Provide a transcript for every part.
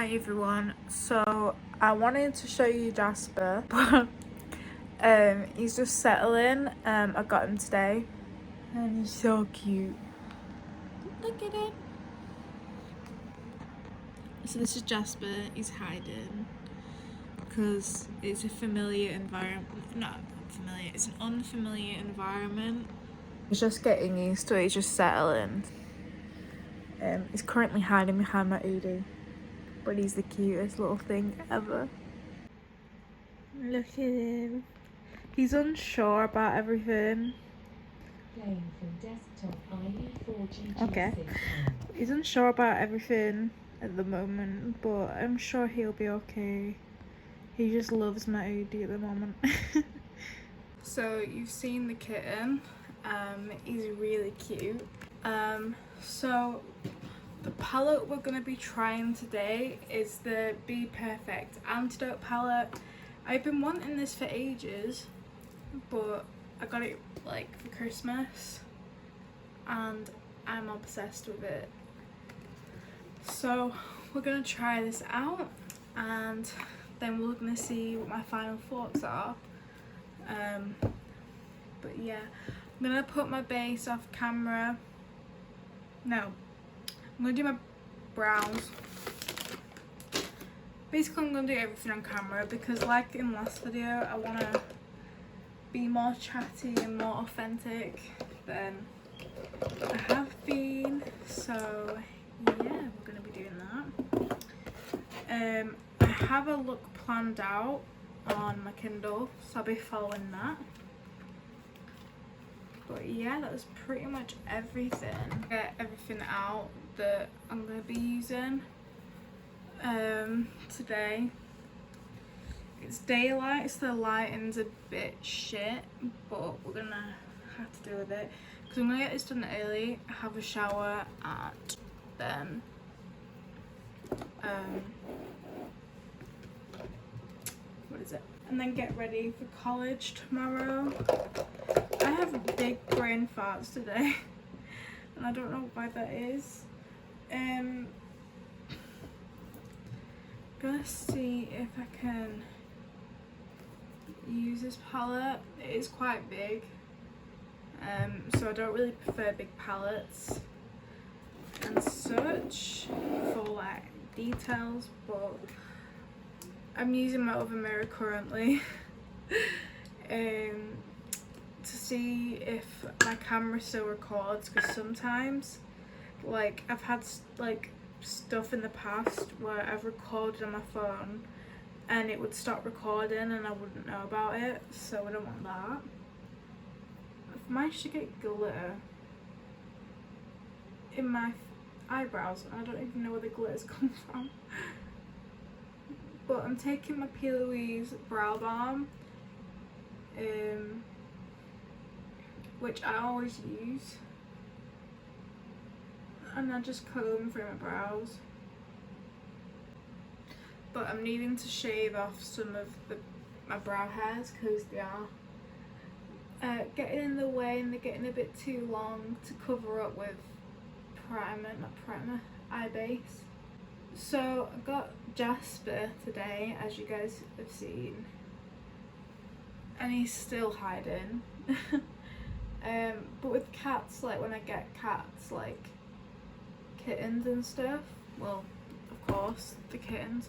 Hi everyone, so I wanted to show you Jasper, but he's just settling. I got him today and he's so cute. Look at him. So this is Jasper. He's hiding because it's a familiar environment. Not familiar, it's an unfamiliar environment. He's just getting used to it. He's just settling. He's currently hiding behind my hoodie, but he's the cutest little thing ever. Look at him. He's unsure about everything. Playing from desktop IE4G. Okay. He's unsure about everything at the moment, but I'm sure he'll be okay. He just loves my OD at the moment. So you've seen the kitten. He's really cute. So the palette we're going to be trying today is the Bperfect Antidote Palette. I've been wanting this for ages, but I got it like for Christmas and I'm obsessed with it. So we're going to try this out and then we're going to see what my final thoughts are. But yeah, I'm going to put my base off camera. No, I'm going to do my brows. Basically I'm going to do everything on camera because like in last video I want to be more chatty and more authentic than I have been. So yeah, we're going to be doing that. I have a look planned out on my Kindle, so I'll be following that. But yeah, that was pretty much everything. Get everything out that I'm going to be using today. It's daylight, so the lighting's a bit shit, but we're gonna have to deal with it because I'm gonna get this done early, have a shower, and then what is it? And then get ready for college tomorrow. I have big brain farts today, and I don't know why that is. Gonna see if I can use this palette. It is quite big, so I don't really prefer big palettes and such for like details, but I'm using my other mirror currently to see if my camera still records, because sometimes like I've had like stuff in the past where I've recorded on my phone and it would stop recording and I wouldn't know about it, so I don't want that. I've managed to get glitter in my eyebrows and I don't even know where the glitter's come from. But I'm taking my P. Louise brow balm, which I always use, and I just comb through my brows. But I'm needing to shave off some of my brow hairs because they are getting in the way and they're getting a bit too long to cover up with eye base. So I got Jasper today, as you guys have seen, and he's still hiding. But with cats, like when I get cats, like kittens and stuff, well, of course the kittens,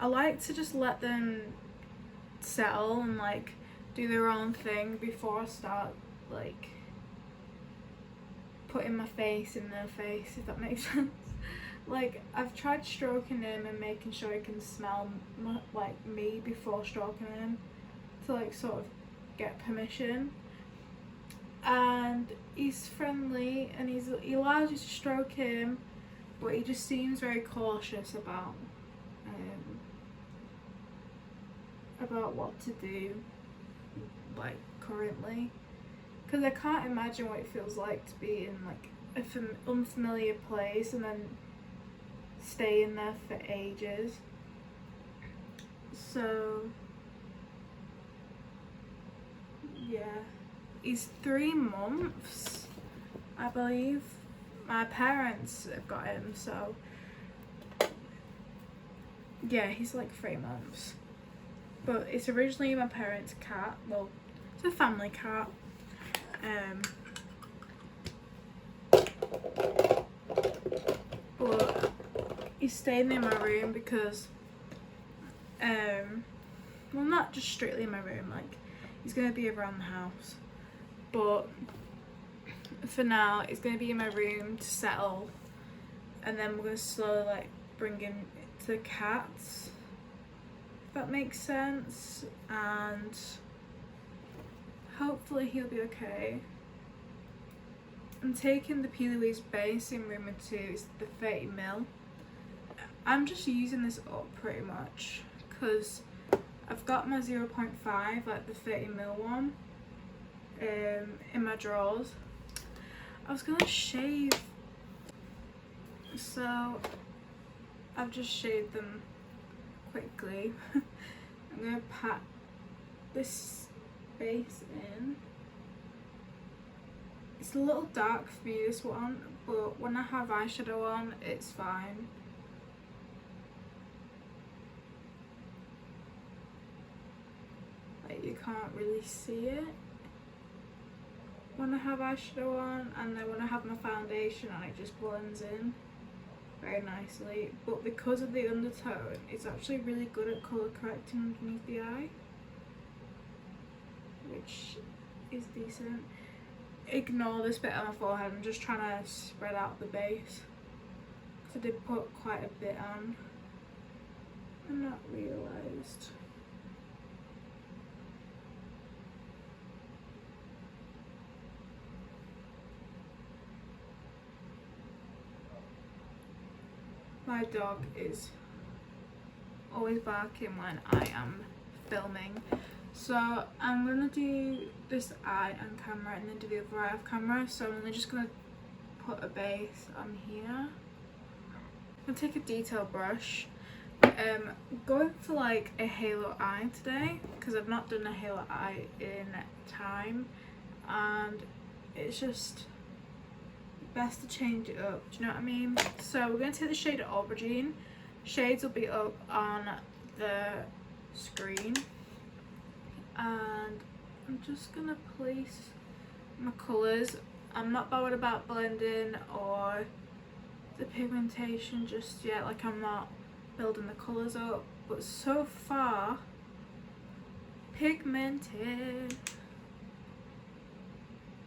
I like to just let them settle and like do their own thing before I start like putting my face in their face, if that makes sense. Like I've tried stroking him and making sure he can smell like me before stroking him to like sort of get permission, and he's friendly and he allows you to stroke him, but he just seems very cautious about what to do like currently, because I can't imagine what it feels like to be in like an unfamiliar place and then stay in there for ages. So yeah, he's 3 months, I believe. My parents have got him, so Yeah, he's like 3 months. But it's originally my parents' cat. Well, it's a family cat. But he's staying in my room because well, not just strictly in my room, like he's gonna be around the house, but for now he's gonna be in my room to settle, and then we're gonna slowly like bring him to the cats, if that makes sense, and hopefully he'll be okay. I'm taking the P. Louise base in room 2, it's the 30ml. I'm just using this up pretty much because I've got my 0.5, like the 30ml one, in my drawers. I was gonna shave, so I've just shaved them quickly. I'm gonna pat this base in. It's a little dark for me, this one, but when I have eyeshadow on, it's fine. Like, you can't really see it when I have eyeshadow on, and then when I have my foundation on, it just blends in very nicely. But because of the undertone, it's actually really good at colour correcting underneath the eye, which is decent. Ignore this bit on my forehead, I'm just trying to spread out the base because I did put quite a bit on and not realised. My dog is always barking when I am filming. So I'm gonna do this eye on camera and then do the other eye off camera. So I'm only just gonna put a base on here. I'm gonna take a detail brush. Going for like a halo eye today because I've not done a halo eye in time, and it's just best to change it up. Do you know what I mean? So we're gonna take the shade Aubergine. Shades will be up on the screen. And I'm just gonna place my colours. I'm not bothered about blending or the pigmentation just yet, like I'm not building the colours up, but so far pigmented.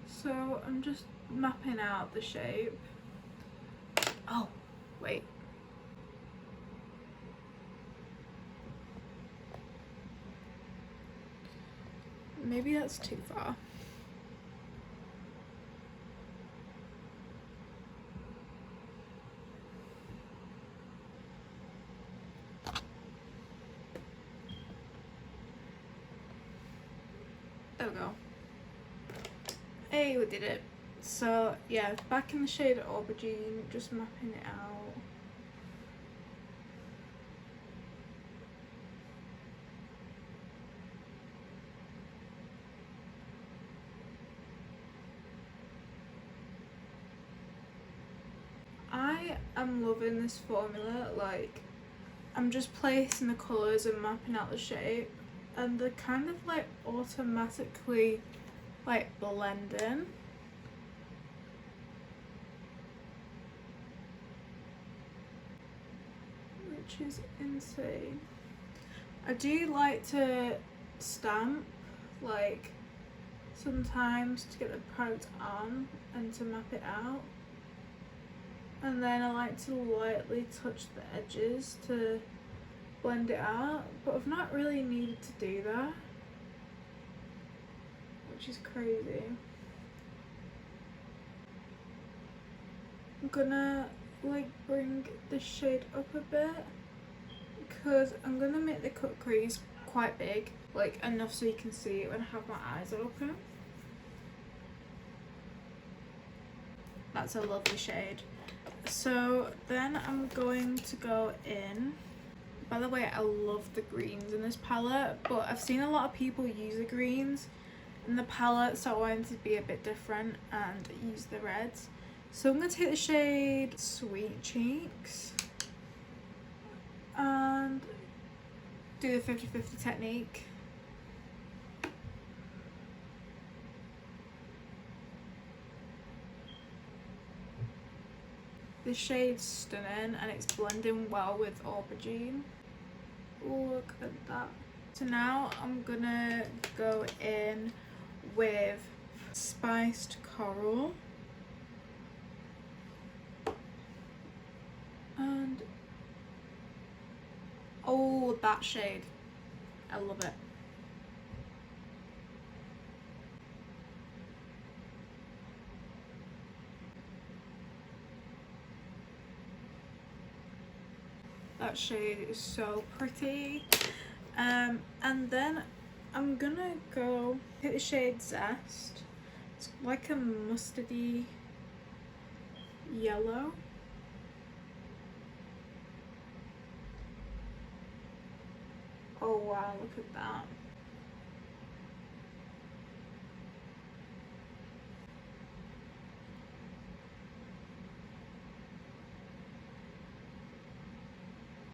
So I'm just mapping out the shape. Oh wait, maybe that's too far. There we go. Hey, we did it. So yeah, back in the shade Aubergine, just mapping it out. I am loving this formula. Like, I'm just placing the colours and mapping out the shape, and they're kind of like automatically like blending. Which is insane. I do like to stamp, like, sometimes to get the product on and to map it out. And then I like to lightly touch the edges to blend it out, but I've not really needed to do that, which is crazy. I'm gonna like bring the shade up a bit because I'm gonna make the cut crease quite big, like enough so you can see it when I have my eyes open. That's a lovely shade. So then I'm going to go in. By the way, I love the greens in this palette, but I've seen a lot of people use the greens in the palette, so I wanted to be a bit different and use the reds. So I'm going to take the shade Sweet Cheeks, and do the 50-50 technique. This shade's stunning and it's blending well with aubergine. Look at that. So now I'm gonna go in with spiced coral. And oh, that shade. I love it. That shade is so pretty. And then I'm gonna go hit the shade Zest. It's like a mustardy yellow. Oh wow, look at that.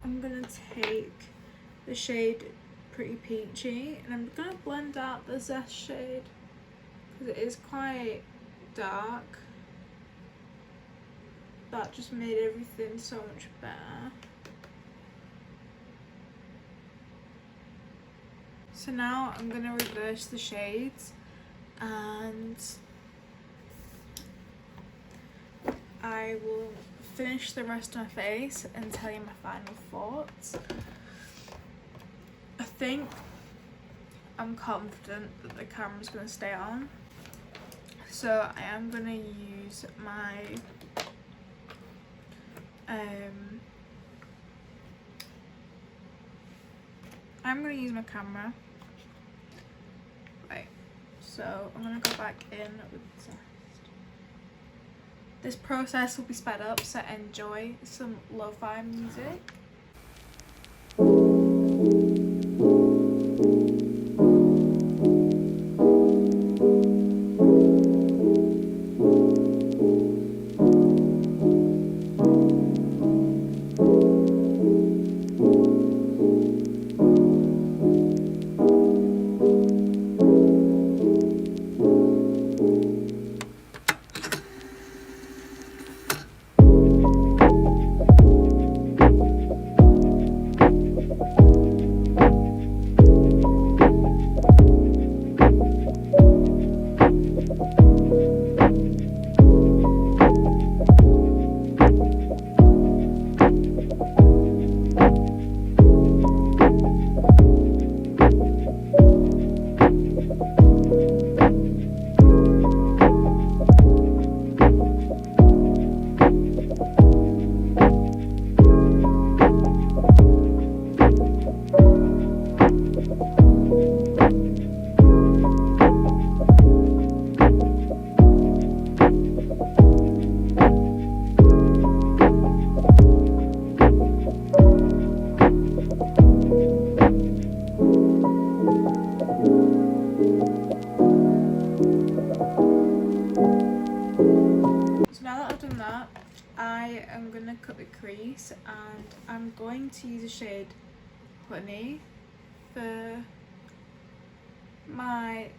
I'm gonna take the shade Pretty Peachy and I'm gonna blend out the Zest shade because it is quite dark. That just made everything so much better. So now I'm gonna reverse the shades and I will finish the rest of my face and tell you my final thoughts. I think I'm confident that the camera's going to stay on, so I am going to use my camera. Right, so I'm going to go back in with Zest. This process will be sped up, so enjoy some lo-fi music. I am going to cut the crease and I'm going to use the shade Honey for my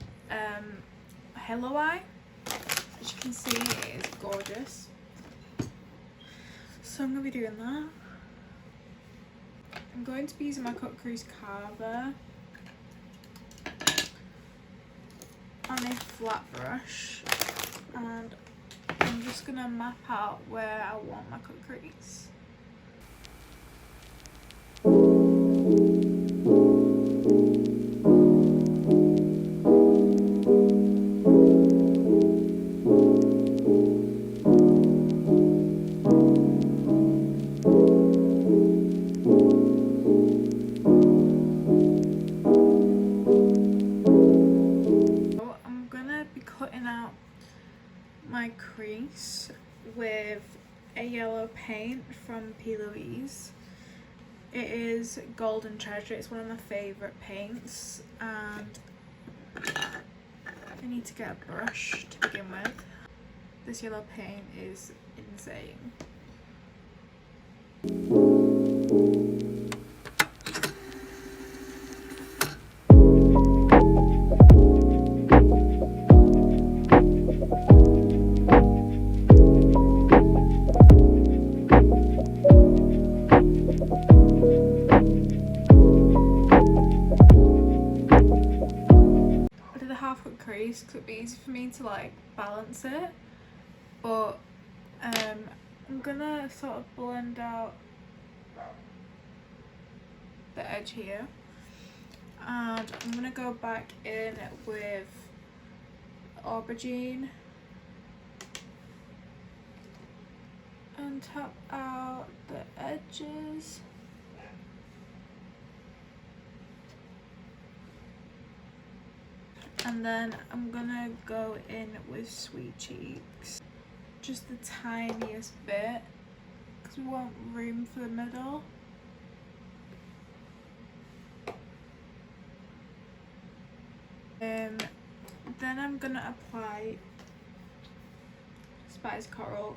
halo eye. As you can see, it is gorgeous. So I'm going to be doing that. I'm going to be using my cut crease carver on a flat brush and I'm just going to map out where I want my cut crease. My crease with a yellow paint from P. Louise. It is Golden Treasure. It's one of my favourite paints and I need to get a brush to begin with. This yellow paint is insane. crease because it'd be easy for me to like balance it. But I'm gonna sort of blend out the edge here, and I'm gonna go back in with aubergine and tap out the edges. And then I'm gonna go in with Sweet Cheeks, just the tiniest bit because we want room for the middle. Then I'm gonna apply Spice Coral.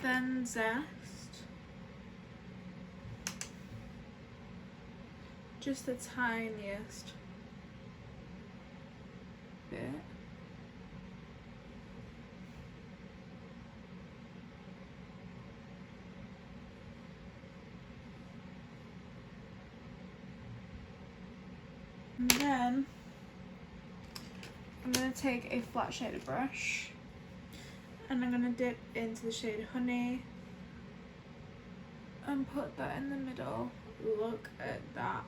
Then Zest. Just the tiniest bit. And then I'm going to take a flat shaded brush and I'm going to dip into the shade Honey and put that in the middle. Look at that.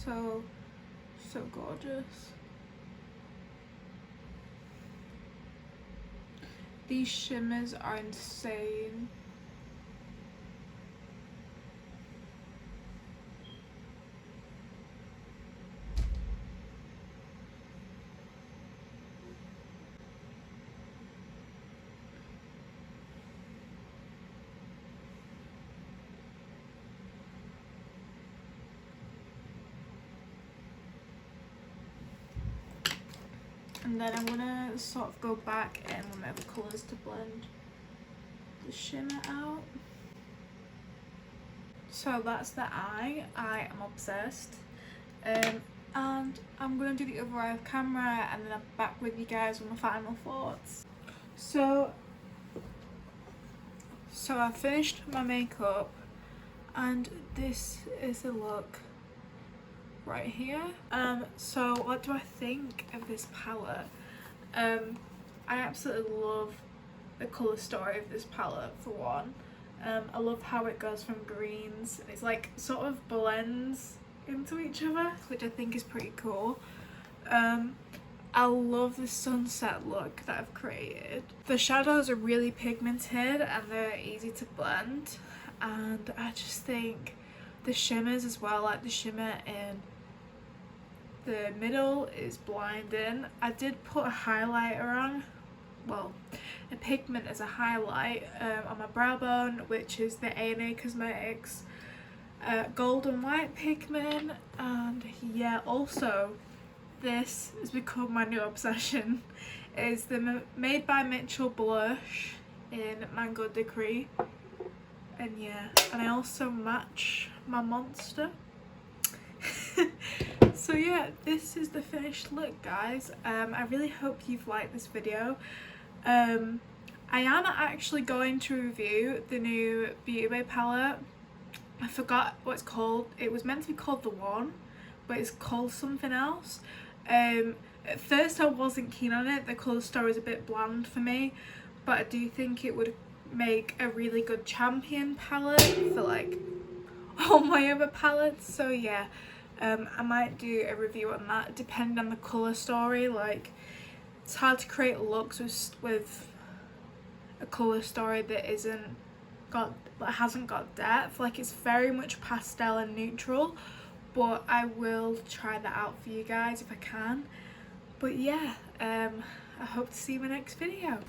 So gorgeous. These shimmers are insane. And then I'm gonna sort of go back in with my other colours to blend the shimmer out. So that's the eye. I am obsessed. And I'm gonna do the other eye off camera and then I'm back with you guys with my final thoughts. So I finished my makeup and this is the look right here. So what do I think of this palette? I absolutely love the colour story of this palette for one. I love how it goes from greens, it's like sort of blends into each other, which I think is pretty cool. I love the sunset look that I've created. The shadows are really pigmented and they're easy to blend, and I just think the shimmers as well, like the shimmer in the middle is blinding. I did put a highlighter on, well, a pigment as a highlight on my brow bone, which is the A&A Cosmetics gold and white pigment. And yeah, also this has become my new obsession, is the Made by Mitchell blush in Mango Decree. And yeah, and I also match my monster. So yeah, this is the finished look, guys. I really hope you've liked this video. I am actually going to review the new Beauty Bay palette. I forgot what it's called. It was meant to be called The One, but it's called something else. At first I wasn't keen on it. The colour story is a bit bland for me, but I do think it would make a really good champion palette for like all my other palettes. So yeah, I might do a review on that depending on the colour story. Like, it's hard to create looks with a colour story that hasn't got depth. Like, it's very much pastel and neutral, but I will try that out for you guys if I can. But yeah, I hope to see you in my next video.